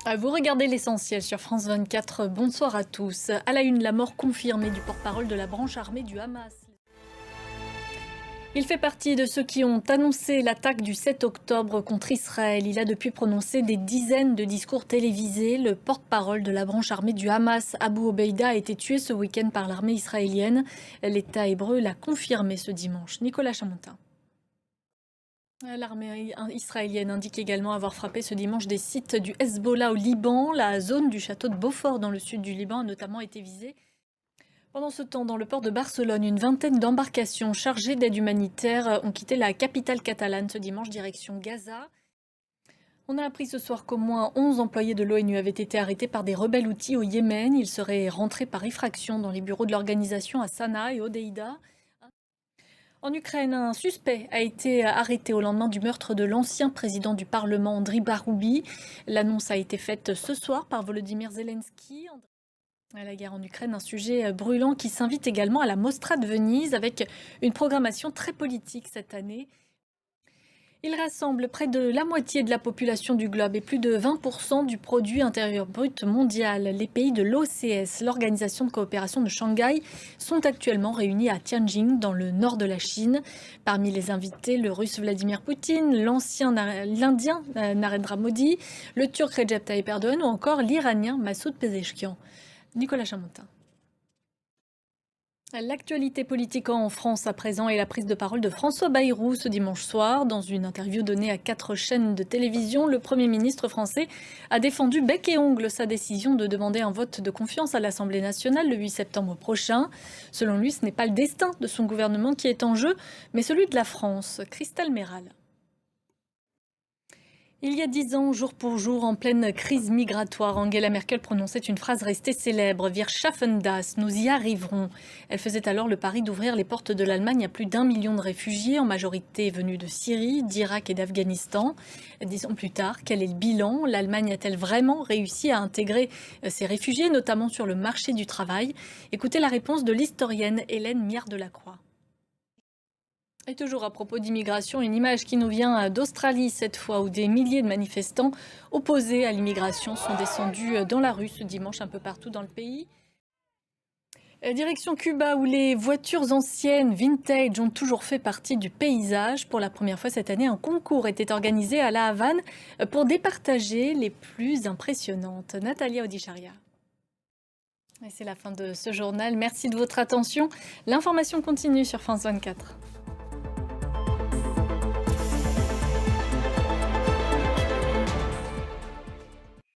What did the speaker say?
Vous regardez l'essentiel sur France 24. Bonsoir à tous. À la une, la mort confirmée du porte-parole de la branche armée du Hamas. Il fait partie de ceux qui ont annoncé l'attaque du 7 octobre contre Israël. Il a depuis prononcé des dizaines de discours télévisés. Le porte-parole de la branche armée du Hamas, Abu Obeida, a été tué ce week-end par l'armée israélienne. L'État hébreu l'a confirmé ce dimanche. Nicolas Chamontin. L'armée israélienne indique également avoir frappé ce dimanche des sites du Hezbollah au Liban. La zone du château de Beaufort dans le sud du Liban a notamment été visée. Pendant ce temps, dans le port de Barcelone, une vingtaine d'embarcations chargées d'aide humanitaire ont quitté la capitale catalane ce dimanche, direction Gaza. On a appris ce soir qu'au moins 11 employés de l'ONU avaient été arrêtés par des rebelles houthis au Yémen. Ils seraient rentrés par effraction dans les bureaux de l'organisation à Sanaa et Hodeïda. En Ukraine, un suspect a été arrêté au lendemain du meurtre de l'ancien président du Parlement, Andriy Baroubi. L'annonce a été faite ce soir par Volodymyr Zelensky. La guerre en Ukraine, un sujet brûlant qui s'invite également à la Mostra de Venise avec une programmation très politique cette année. Il rassemble près de la moitié de la population du globe et plus de 20% du produit intérieur brut mondial. Les pays de l'OCS, l'Organisation de coopération de Shanghai, sont actuellement réunis à Tianjin, dans le nord de la Chine. Parmi les invités, le russe Vladimir Poutine, l'Indien Narendra Modi, le turc Recep Tayyip Erdogan ou encore l'Iranien Massoud Pezeshkian. Nicolas Chamontin. L'actualité politique en France à présent est la prise de parole de François Bayrou ce dimanche soir. Dans une interview donnée à 4 chaînes de télévision, le Premier ministre français a défendu bec et ongle sa décision de demander un vote de confiance à l'Assemblée nationale le 8 septembre prochain. Selon lui, ce n'est pas le destin de son gouvernement qui est en jeu, mais celui de la France. Christelle Méral. Il y a 10 ans, jour pour jour, en pleine crise migratoire, Angela Merkel prononçait une phrase restée célèbre: Wir schaffen das, nous y arriverons. Elle faisait alors le pari d'ouvrir les portes de l'Allemagne à plus d'1 million de réfugiés, en majorité venus de Syrie, d'Irak et d'Afghanistan. 10 ans plus tard, quel est le bilan? L'Allemagne a-t-elle vraiment réussi à intégrer ces réfugiés, notamment sur le marché du travail? Écoutez la réponse de l'historienne Hélène Miard-Delacroix. Et toujours à propos d'immigration, une image qui nous vient d'Australie cette fois, où des milliers de manifestants opposés à l'immigration sont descendus dans la rue ce dimanche un peu partout dans le pays. Direction Cuba, où les voitures anciennes, vintage, ont toujours fait partie du paysage. Pour la première fois cette année, un concours était organisé à La Havane pour départager les plus impressionnantes. Natalia Odicharia. Et c'est la fin de ce journal. Merci de votre attention. L'information continue sur France 24.